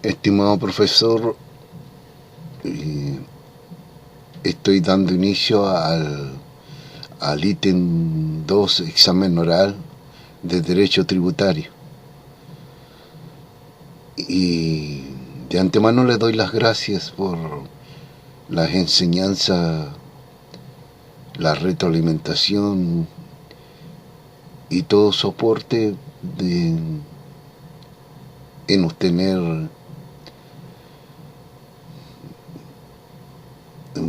Estimado profesor, estoy dando inicio al ítem 2, examen oral de Derecho Tributario. Y de antemano le doy las gracias por las enseñanzas, la retroalimentación y todo soporte en obtener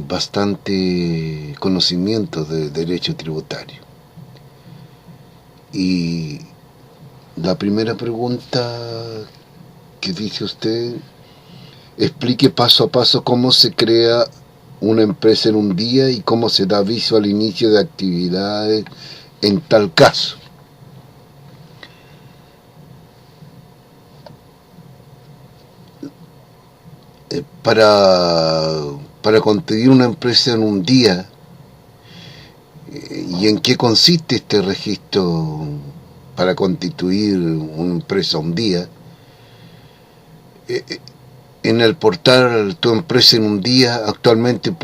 bastante conocimiento de derecho tributario. Y la primera pregunta que dice usted: explique paso a paso cómo se crea una empresa en un día y cómo se da aviso al inicio de actividades en tal caso. Para constituir una empresa en un día, ¿y en qué consiste este registro para constituir una empresa un día? En el portal Tu Empresa en un Día actualmente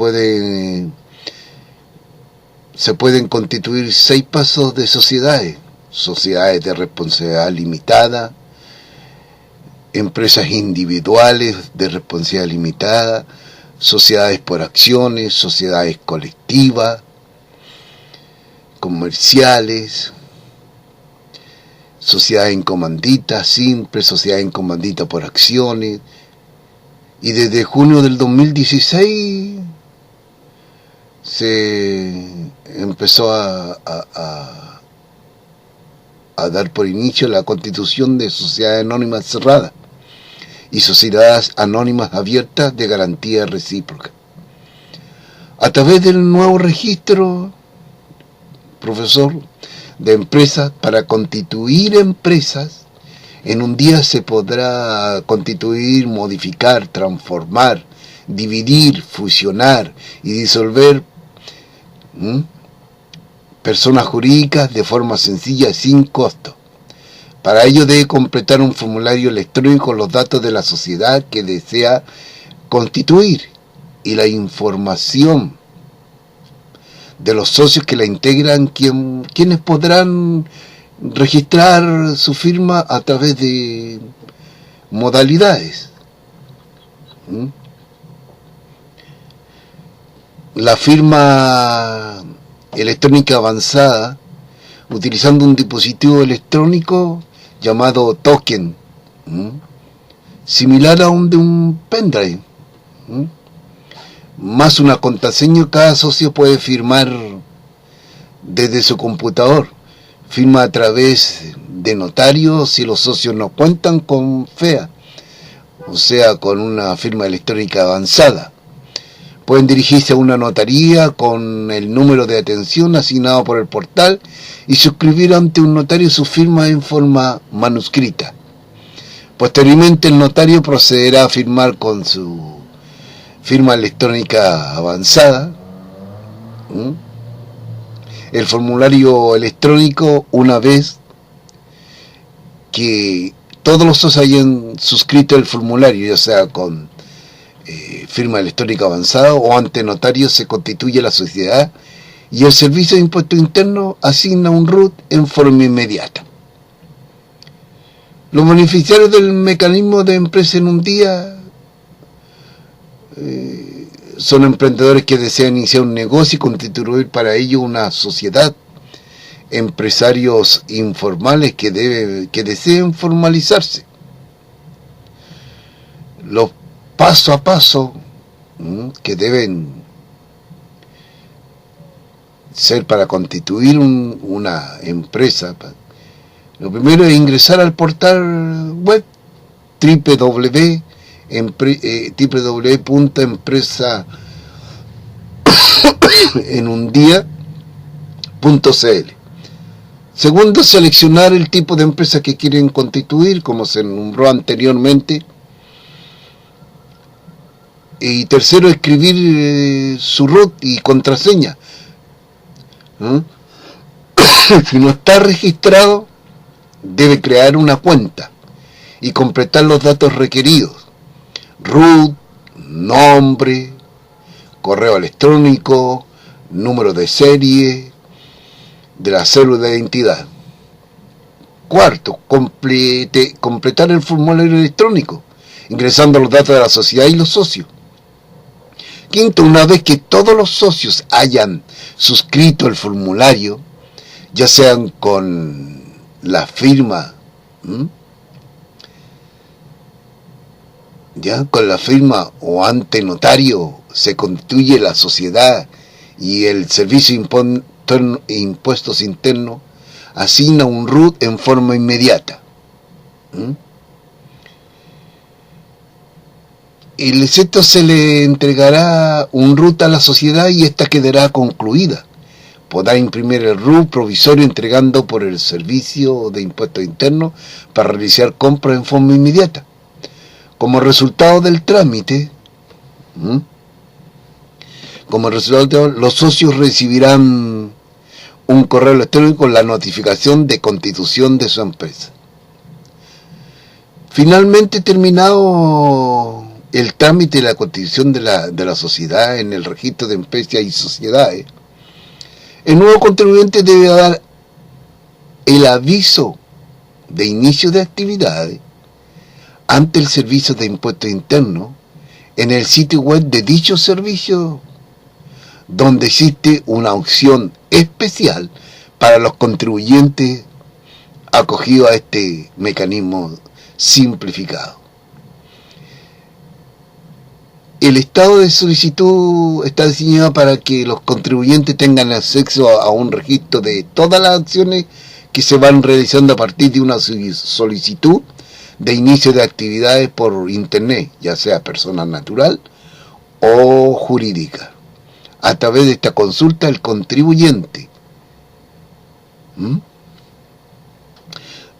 se pueden constituir 6 pasos de sociedades: sociedades de responsabilidad limitada, empresas individuales de responsabilidad limitada, sociedades por acciones, sociedades colectivas, comerciales, sociedades en comandita simple, sociedades en comandita por acciones. Y desde junio del 2016 se empezó a dar por inicio la constitución de sociedades anónimas cerradas y sociedades anónimas abiertas de garantía recíproca. A través del nuevo registro, profesor, de empresas, para constituir empresas, en un día se podrá constituir, modificar, transformar, dividir, fusionar y disolver personas jurídicas de forma sencilla y sin costo. Para ello debe completar un formulario electrónico con los datos de la sociedad que desea constituir y la información de los socios que la integran, quienes podrán registrar su firma a través de modalidades. La firma electrónica avanzada, utilizando un dispositivo electrónico llamado token, similar a un de un pendrive, más una contraseña. Cada socio puede firmar desde su computador. Firma a través de notario si los socios no cuentan con FEA, o sea, con una firma electrónica avanzada. Pueden dirigirse a una notaría con el número de atención asignado por el portal y suscribir ante un notario su firma en forma manuscrita. Posteriormente el notario procederá a firmar con su firma electrónica avanzada el formulario electrónico. Una vez que todos los socios hayan suscrito el formulario, ya sea con firma electrónica avanzada o ante notario, se constituye la sociedad y el Servicio de Impuesto Interno asigna un RUT en forma inmediata. Los beneficiarios del mecanismo de empresa en un día son emprendedores que desean iniciar un negocio y constituir para ello una sociedad, empresarios informales que deseen formalizarse. Los paso a paso que deben ser para constituir una empresa: lo primero es ingresar al portal web www.empresaenundia.cl. Segundo, seleccionar el tipo de empresa que quieren constituir, como se nombró anteriormente. Y tercero, escribir su RUT y contraseña. Si no está registrado, debe crear una cuenta y completar los datos requeridos. RUT, nombre, correo electrónico, número de serie de la cédula de identidad. Cuarto, completar el formulario electrónico, ingresando los datos de la sociedad y los socios. Quinto, una vez que todos los socios hayan suscrito el formulario, ya sean con la firma, ya con la firma o ante notario, se constituye la sociedad y el Servicio de Impuestos Internos asigna un RUT en forma inmediata. El excepto se le entregará un RUT a la sociedad y esta quedará concluida. Podrá imprimir el RUT provisorio entregando por el Servicio de Impuestos Internos para realizar compras en forma inmediata. Como resultado del trámite, los socios recibirán un correo electrónico con la notificación de constitución de su empresa. Finalmente, terminado el trámite de la constitución de la sociedad en el registro de empresas y sociedades, el nuevo contribuyente debe dar el aviso de inicio de actividades ante el Servicio de Impuestos Internos en el sitio web de dicho servicio, donde existe una opción especial para los contribuyentes acogidos a este mecanismo simplificado. El estado de solicitud está diseñado para que los contribuyentes tengan acceso a un registro de todas las acciones que se van realizando a partir de una solicitud de inicio de actividades por internet, ya sea persona natural o jurídica. A través de esta consulta, el contribuyente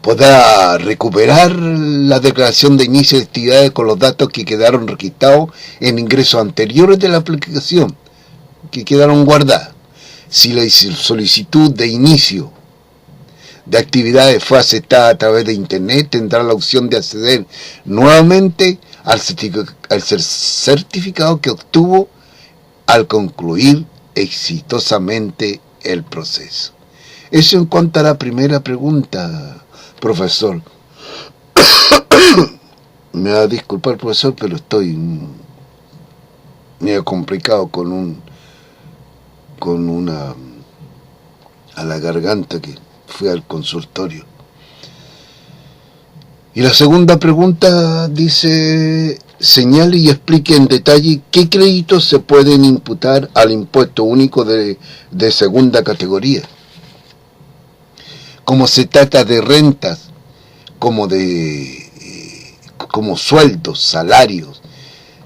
podrá recuperar la declaración de inicio de actividades con los datos que quedaron registrados en ingresos anteriores de la aplicación, que quedaron guardadas. Si la solicitud de inicio de actividades fue aceptada a través de internet, tendrá la opción de acceder nuevamente al certificado que obtuvo al concluir exitosamente el proceso. Eso en cuanto a la primera pregunta, profesor. Me va a disculpar, profesor, pero estoy medio complicado con una a la garganta que fui al consultorio. Y la segunda pregunta dice: señale y explique en detalle qué créditos se pueden imputar al impuesto único de segunda categoría. Como se trata de rentas, como sueldos, salarios,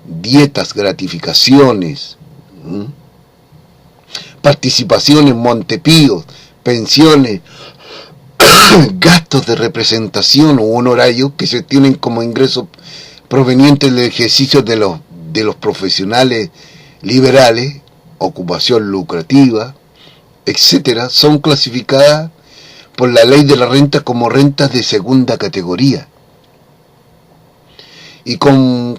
dietas, gratificaciones, participaciones, montepíos, pensiones, gastos de representación o honorarios que se tienen como ingresos provenientes del ejercicio de los profesionales liberales, ocupación lucrativa, etcétera, son clasificadas por la ley de la renta como rentas de segunda categoría y con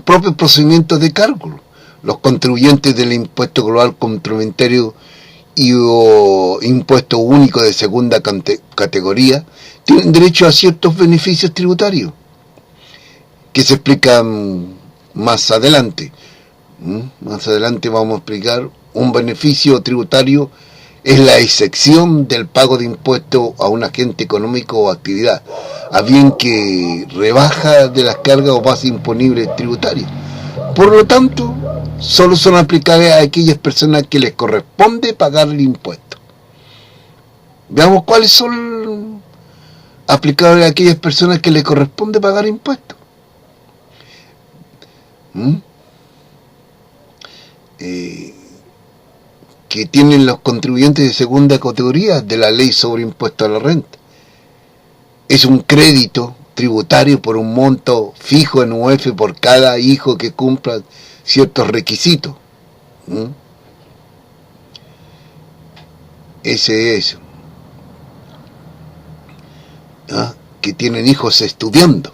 propios procedimientos de cálculo. Los contribuyentes del impuesto global complementario y o impuesto único de segunda categoría tienen derecho a ciertos beneficios tributarios que se explican más adelante. Más adelante vamos a explicar. Un beneficio tributario es la excepción del pago de impuestos a un agente económico o actividad, a bien que rebaja de las cargas o bases imponibles tributarias. Por lo tanto, solo son aplicables a aquellas personas que les corresponde pagar el impuesto. Veamos cuáles son aplicables a aquellas personas que les corresponde pagar impuestos. Que tienen los contribuyentes de segunda categoría de la ley sobre impuesto a la renta. Es un crédito tributario por un monto fijo en UF por cada hijo que cumpla ciertos requisitos. Ese es. Que tienen hijos estudiando.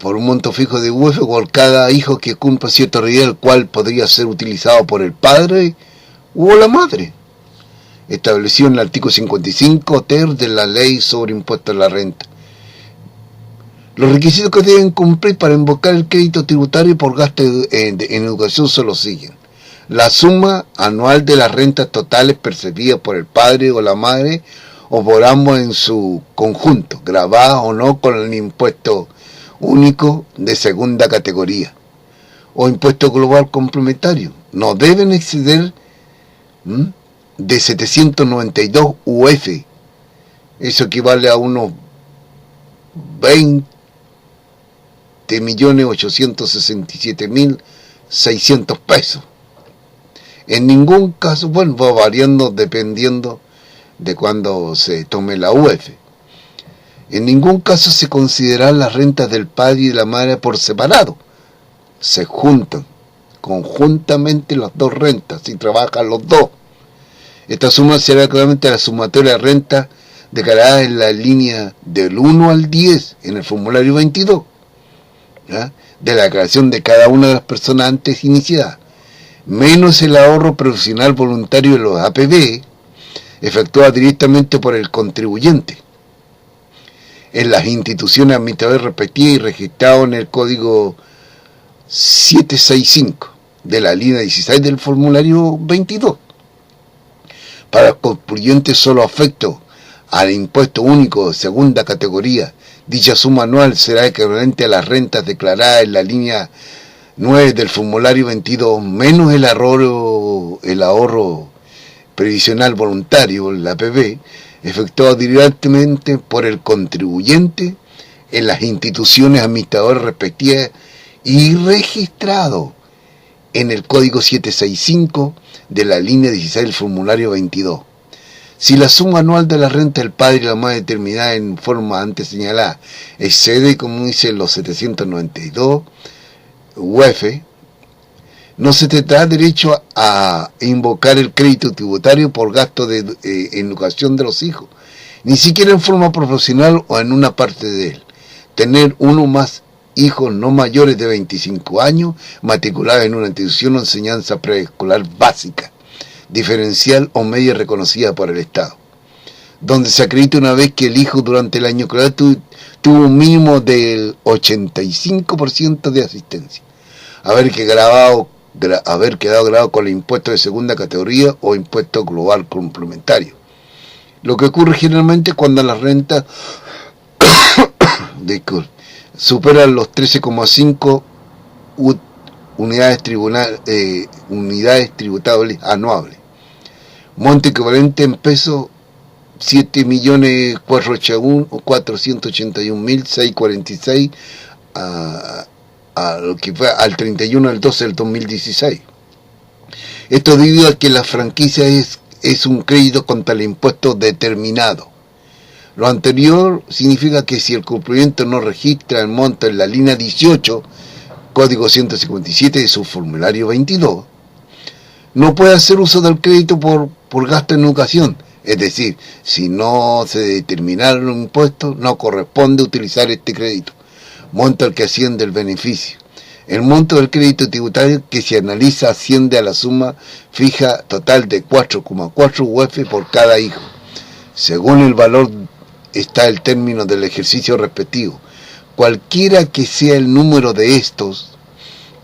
por un monto fijo de UF por cada hijo que cumpla cierto nivel, el cual podría ser utilizado por el padre o la madre, establecido en el artículo 55 ter de la Ley sobre Impuesto a la Renta. Los requisitos que deben cumplir para invocar el crédito tributario por gasto en educación solo siguen: la suma anual de las rentas totales percibidas por el padre o la madre o por ambos en su conjunto, gravadas o no con el impuesto único de segunda categoría o impuesto global complementario. No deben exceder de 792 UF. Eso equivale a unos 20.867.600 pesos. En ningún caso, bueno, va variando dependiendo de cuándo se tome la UF. En ningún caso se consideran las rentas del padre y de la madre por separado. Se juntan conjuntamente las dos rentas si trabajan los dos. Esta suma será claramente la sumatoria de rentas declaradas en la línea del 1 al 10 en el formulario 22, ¿ya?, de la declaración de cada una de las personas antes iniciadas, menos el ahorro profesional voluntario de los APB, efectuado directamente por el contribuyente en las instituciones administrativas respectivas y registrado en el código 765 de la línea 16 del formulario 22. Para el contribuyente solo afecto al impuesto único de segunda categoría, dicha suma anual será equivalente a las rentas declaradas en la línea 9 del formulario 22, menos el ahorro previsional voluntario, el APB, efectuado directamente por el contribuyente en las instituciones administradoras respectivas y registrado en el código 765 de la línea 16 del formulario 22. Si la suma anual de la renta del padre y la madre determinada en forma antes señalada excede, como dice, los 792 UF, no se tendrá derecho a invocar el crédito tributario por gasto en educación de los hijos, ni siquiera en forma profesional o en una parte de él. Tener uno más hijos no mayores de 25 años matriculados en una institución de enseñanza preescolar básica, diferencial o media reconocida por el Estado, donde se acredita una vez que el hijo durante el año escolar tuvo un mínimo del 85% de asistencia, haber quedado grabado con el impuesto de segunda categoría o impuesto global complementario. Lo que ocurre generalmente cuando las rentas superan los 13,5 unidades tributables anuales, monto equivalente en pesos 7.481.646 a lo que fue al 31 del 12 del 2016. Esto debido a que la franquicia es un crédito contra el impuesto determinado. Lo anterior significa que si el cumplimiento no registra el monto en la línea 18, código 157 de su formulario 22, no puede hacer uso del crédito por gasto en educación. Es decir, si no se determinaron los impuestos, no corresponde utilizar este crédito, monto al que asciende el beneficio. El monto del crédito tributario que se analiza asciende a la suma fija total de 4,4 UF por cada hijo. Según el valor está el término del ejercicio respectivo. Cualquiera que sea el número de estos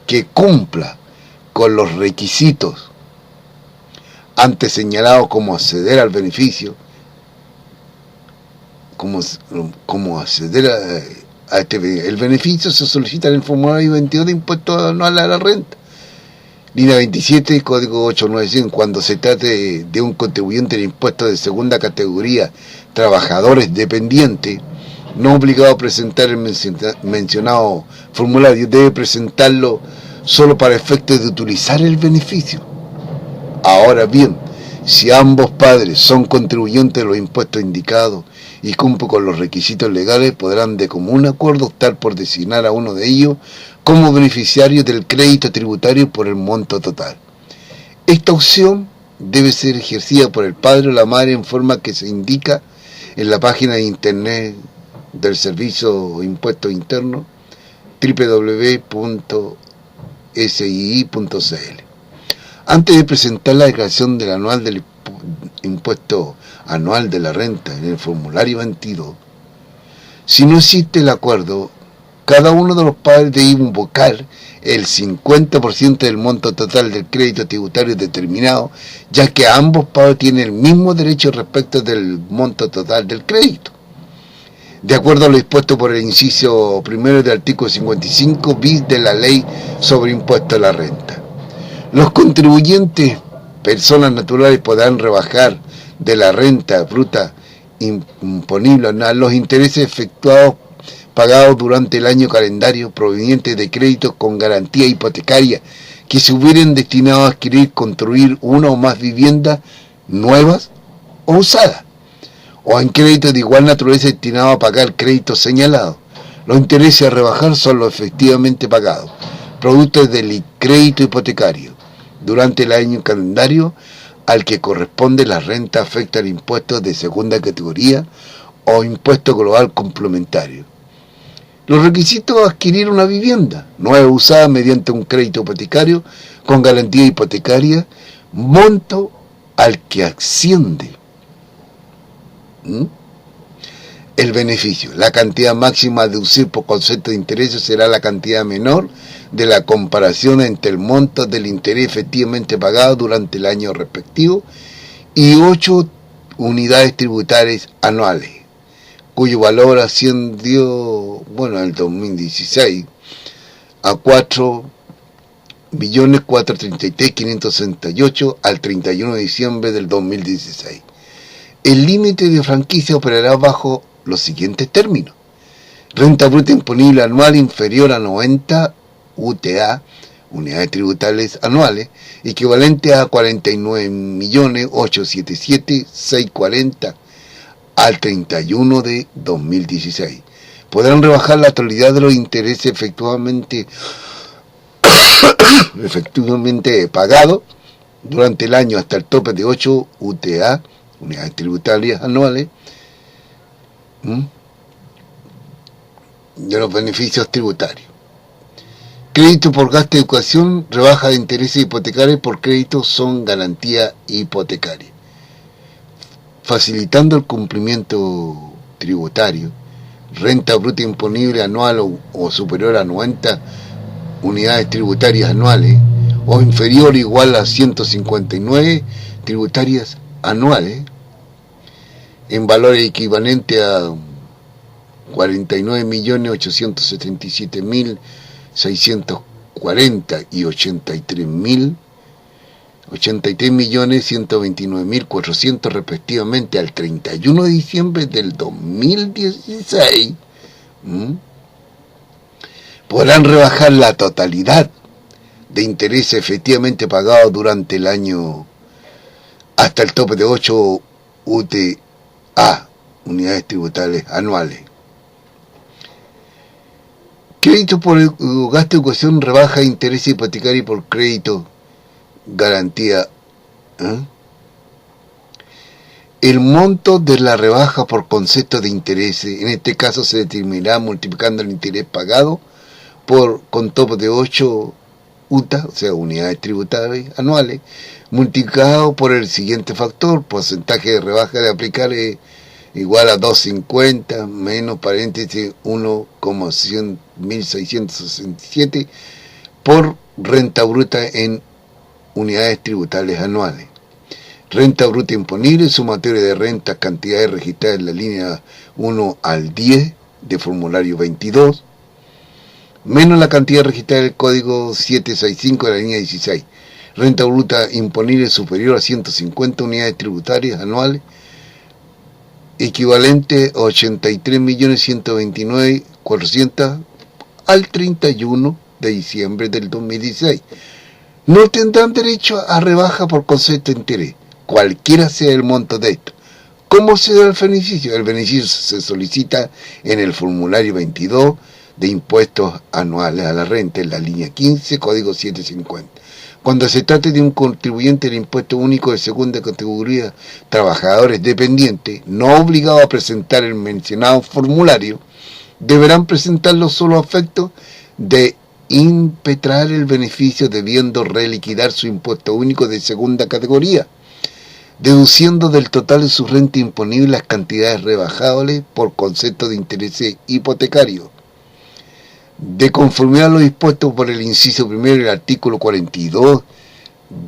que cumpla con los requisitos antes señalados como acceder al beneficio, como acceder a el beneficio se solicita en el formulario 22 de impuesto anual a la renta. Línea 27, código 895, cuando se trate de un contribuyente de impuestos de segunda categoría, trabajadores dependientes, no obligado a presentar el mencionado formulario, debe presentarlo solo para efectos de utilizar el beneficio. Ahora bien, si ambos padres son contribuyentes de los impuestos indicados y cumplen con los requisitos legales, podrán de común acuerdo optar por designar a uno de ellos como beneficiario del crédito tributario por el monto total. Esta opción debe ser ejercida por el padre o la madre en forma que se indica en la página de internet del Servicio de Impuestos Internos www.sii.cl. Antes de presentar la declaración del anual del impuesto anual de la renta en el formulario 22, si no existe el acuerdo, cada uno de los padres debe invocar el 50% del monto total del crédito tributario determinado, ya que ambos padres tienen el mismo derecho respecto del monto total del crédito. De acuerdo a lo dispuesto por el inciso primero del artículo 55 bis de la Ley sobre Impuesto a la Renta, los contribuyentes, personas naturales, podrán rebajar de la renta bruta imponible anual los intereses pagados durante el año calendario provenientes de créditos con garantía hipotecaria que se hubieran destinado a adquirir, construir una o más viviendas nuevas o usadas, o en créditos de igual naturaleza destinados a pagar créditos señalados. Los intereses a rebajar son los efectivamente pagados, productos del crédito hipotecario, durante el año calendario al que corresponde la renta afecta al impuesto de segunda categoría o impuesto global complementario. Los requisitos a adquirir una vivienda nueva usada mediante un crédito hipotecario con garantía hipotecaria, monto al que asciende el beneficio. La cantidad máxima a deducir por concepto de intereses será la cantidad menor de la comparación entre el monto del interés efectivamente pagado durante el año respectivo y 8 unidades tributarias anuales, cuyo valor ascendió, en el 2016 a 4.433.568 al 31 de diciembre del 2016. El límite de franquicia operará bajo los siguientes términos: renta bruta imponible anual inferior a 90 UTA, unidades tributarias anuales, equivalente a 49.877.640 al 31 de 2016. Podrán rebajar la totalidad de los intereses efectivamente pagados durante el año hasta el tope de 8 UTA, unidades tributarias anuales, de los beneficios tributarios. Crédito por gasto de educación, rebaja de intereses hipotecarios por crédito son garantía hipotecaria. Facilitando el cumplimiento tributario, renta bruta imponible anual o superior a 90 unidades tributarias anuales o inferior o igual a 159 tributarias anuales en valor equivalente a 49.877.640 y 83.129.400 respectivamente al 31 de diciembre del 2016, podrán rebajar la totalidad de intereses efectivamente pagados durante el año hasta el tope de 8 UTA, unidades tributarias anuales. Crédito por gasto de educación, rebaja de interés hipotecario por crédito, garantía. El monto de la rebaja por concepto de interés, en este caso se determinará multiplicando el interés pagado con tope de 8 UTA, o sea, unidades tributarias anuales, multiplicado por el siguiente factor: porcentaje de rebaja de aplicar igual a 250 menos paréntesis 1,100.667 por renta bruta en unidades tributarias anuales. Renta bruta imponible, sumatoria de rentas, cantidades registradas en la línea 1 al 10 de formulario 22, menos la cantidad registrada en el código 765 de la línea 16. Renta bruta imponible superior a 150 unidades tributarias anuales, equivalente a 83.129.400 al 31 de diciembre del 2016. No tendrán derecho a rebaja por concepto de interés, cualquiera sea el monto de esto. ¿Cómo se da el beneficio? El beneficio se solicita en el formulario 22 de impuestos anuales a la renta, en la línea 15, código 750. Cuando se trate de un contribuyente del impuesto único de segunda categoría, trabajadores dependientes, no obligados a presentar el mencionado formulario, deberán presentarlo solo a efectos de impetrar el beneficio debiendo reliquidar su impuesto único de segunda categoría, deduciendo del total de su renta imponible las cantidades rebajables por concepto de intereses hipotecarios. De conformidad a lo dispuesto por el inciso primero del artículo 42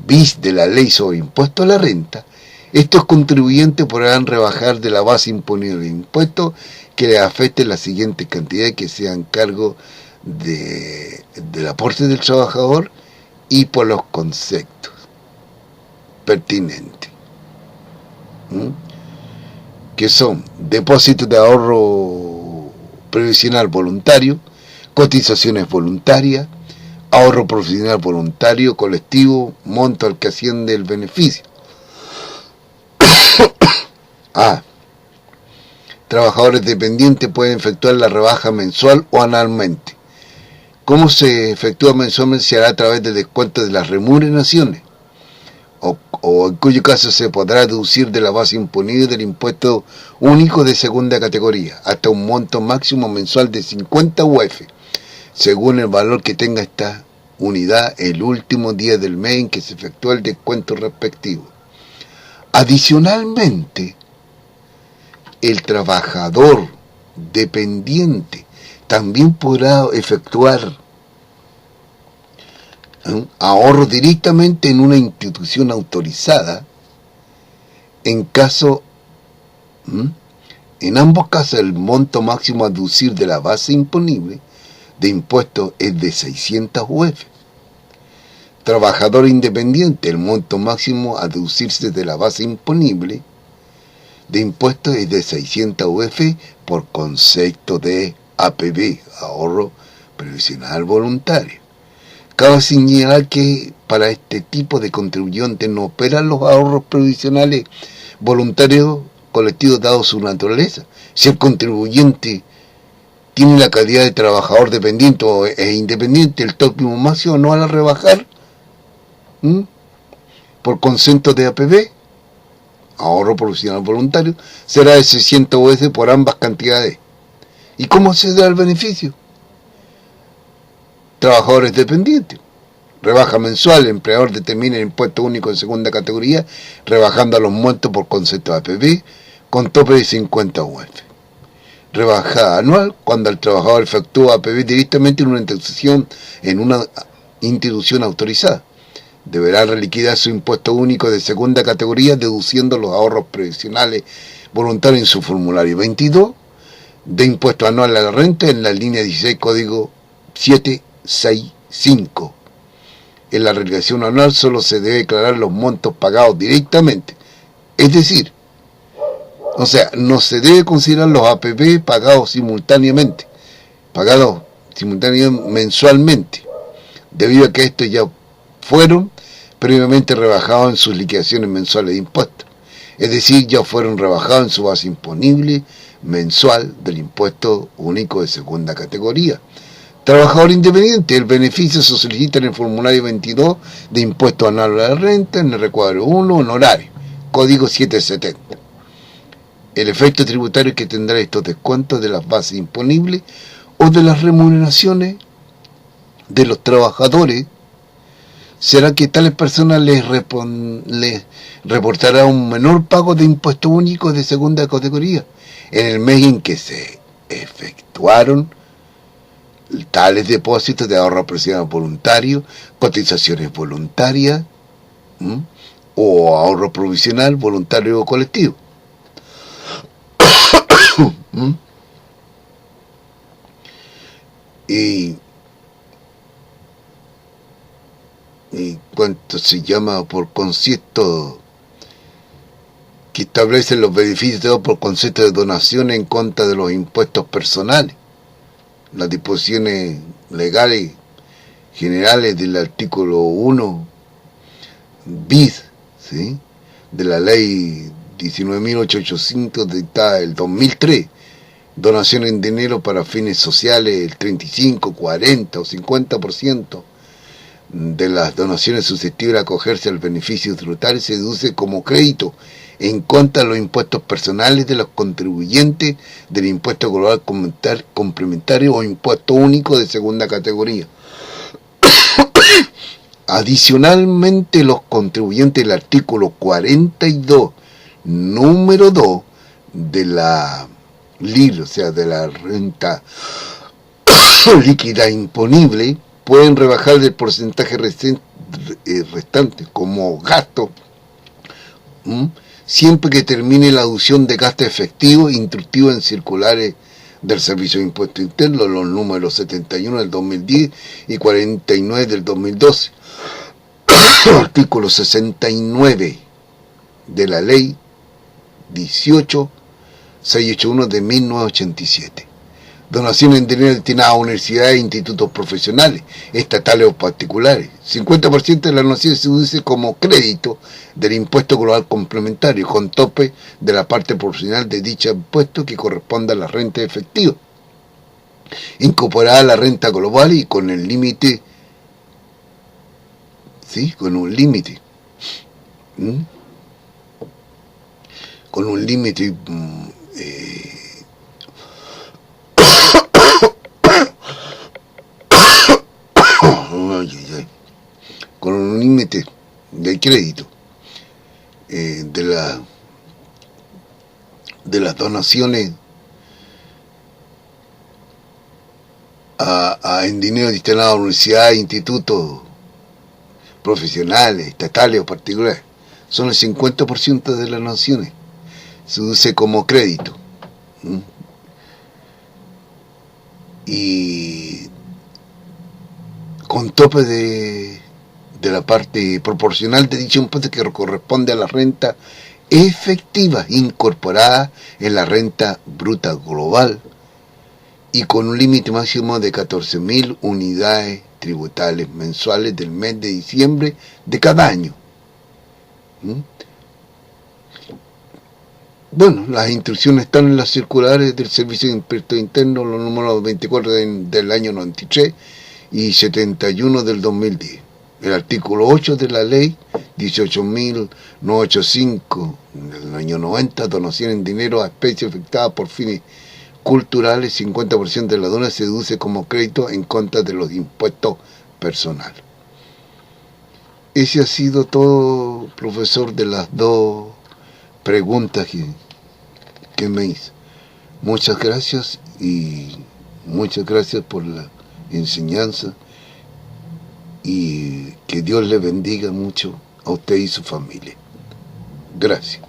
bis de la Ley sobre Impuesto a la Renta, estos contribuyentes podrán rebajar de la base imponible de impuestos que les afecte la siguiente cantidad que sean cargo del aporte del trabajador y por los conceptos pertinentes, que son depósitos de ahorro previsional voluntario, cotizaciones voluntarias, ahorro profesional voluntario, colectivo, monto al que asciende el beneficio. Trabajadores dependientes pueden efectuar la rebaja mensual o anualmente. ¿Cómo se efectúa mensualmente? Se hará a través del descuento de las remuneraciones, o en cuyo caso se podrá deducir de la base imponible del impuesto único de segunda categoría, hasta un monto máximo mensual de 50 UF, según el valor que tenga esta unidad el último día del mes en que se efectúa el descuento respectivo. Adicionalmente, el trabajador dependiente también podrá efectuar ahorro directamente en una institución autorizada en ambos casos el monto máximo a deducir de la base imponible de impuestos es de 600 UF. Trabajador independiente, el monto máximo a deducirse de la base imponible de impuestos es de 600 UF por concepto de APB, ahorro previsional voluntario. Cabe señalar que para este tipo de contribuyentes no operan los ahorros previsionales voluntarios colectivos dado su naturaleza. Si el contribuyente tiene la calidad de trabajador dependiente e independiente, el tope máximo no van a rebajar por concepto de APB, ahorro profesional voluntario, será de 600 UF por ambas cantidades. ¿Y cómo se da el beneficio? Trabajadores dependientes. Rebaja mensual, el empleador determina el impuesto único de segunda categoría, rebajando a los montos por concepto de APB, con tope de 50 UF. Rebaja anual, cuando el trabajador efectúa APB directamente en una institución autorizada. Deberá reliquidar su impuesto único de segunda categoría, deduciendo los ahorros previsionales voluntarios en su formulario 22 de impuesto anual a la renta en la línea 16, código 765. En la reliquidación anual solo se debe declarar los montos pagados directamente. Es decir, no se debe considerar los APB pagados simultáneamente mensualmente, debido a que estos ya fueron previamente rebajados en sus liquidaciones mensuales de impuestos. Es decir, ya fueron rebajados en su base imponible mensual del impuesto único de segunda categoría. Trabajador independiente, el beneficio se solicita en el formulario 22 de impuesto anual a la renta, en el recuadro 1, honorario, código 770. El efecto tributario que tendrá estos descuentos de las bases imponibles o de las remuneraciones de los trabajadores será que tales personas les reportará un menor pago de impuesto único de segunda categoría en el mes en que se efectuaron tales depósitos de ahorro profesional voluntario, cotizaciones voluntarias o ahorro provisional voluntario o colectivo. Y cuánto se llama por concepto que establecen los beneficios por concepto de donación en contra de los impuestos personales. Las disposiciones legales generales del artículo 1 bis, ¿sí?, de la ley 19.885 dictada el 2003, donación en dinero para fines sociales, el 35, 40 o 50% de las donaciones susceptibles a acogerse al beneficio tributario se deduce como crédito en contra de los impuestos personales de los contribuyentes del impuesto global complementario o impuesto único de segunda categoría. Adicionalmente, los contribuyentes del artículo 42, número 2 de la LIR, o sea, de la renta líquida imponible, pueden rebajar el porcentaje restante como gasto, siempre que termine la aducción de gasto efectivo instructivo en circulares del Servicio de Impuesto Interno, los números 71 del 2010 y 49 del 2012. Artículo 69 de la Ley 18.681 de 1987. Donaciones en dinero destinadas a universidades e institutos profesionales, estatales o particulares. 50% de las donaciones se deduce como crédito del impuesto global complementario, con tope de la parte proporcional de dicho impuesto que corresponda a la renta efectiva, incorporada a la renta global y con el límite, ¿sí? Con un límite. Con un límite con un límite de crédito de las donaciones en dinero destinado a universidades, institutos profesionales, estatales o particulares. Son el 50% de las donaciones. Se usa como crédito. Y con tope de la parte proporcional de dicho impuesto que corresponde a la renta efectiva incorporada en la renta bruta global y con un límite máximo de 14.000 unidades tributales mensuales del mes de diciembre de cada año. Bueno, las instrucciones están en las circulares del Servicio de Impuesto Interno, los números 24 del año 93 y 71 del 2010. El artículo 8 de la ley 18.985 del año 90, donación en dinero a especie efectuada por fines culturales, 50% de la dona se deduce como crédito en contra de los impuestos personales. Ese ha sido todo, profesor, de las dos preguntas que me hizo. Muchas gracias y muchas gracias por la enseñanza y que Dios le bendiga mucho a usted y su familia. Gracias.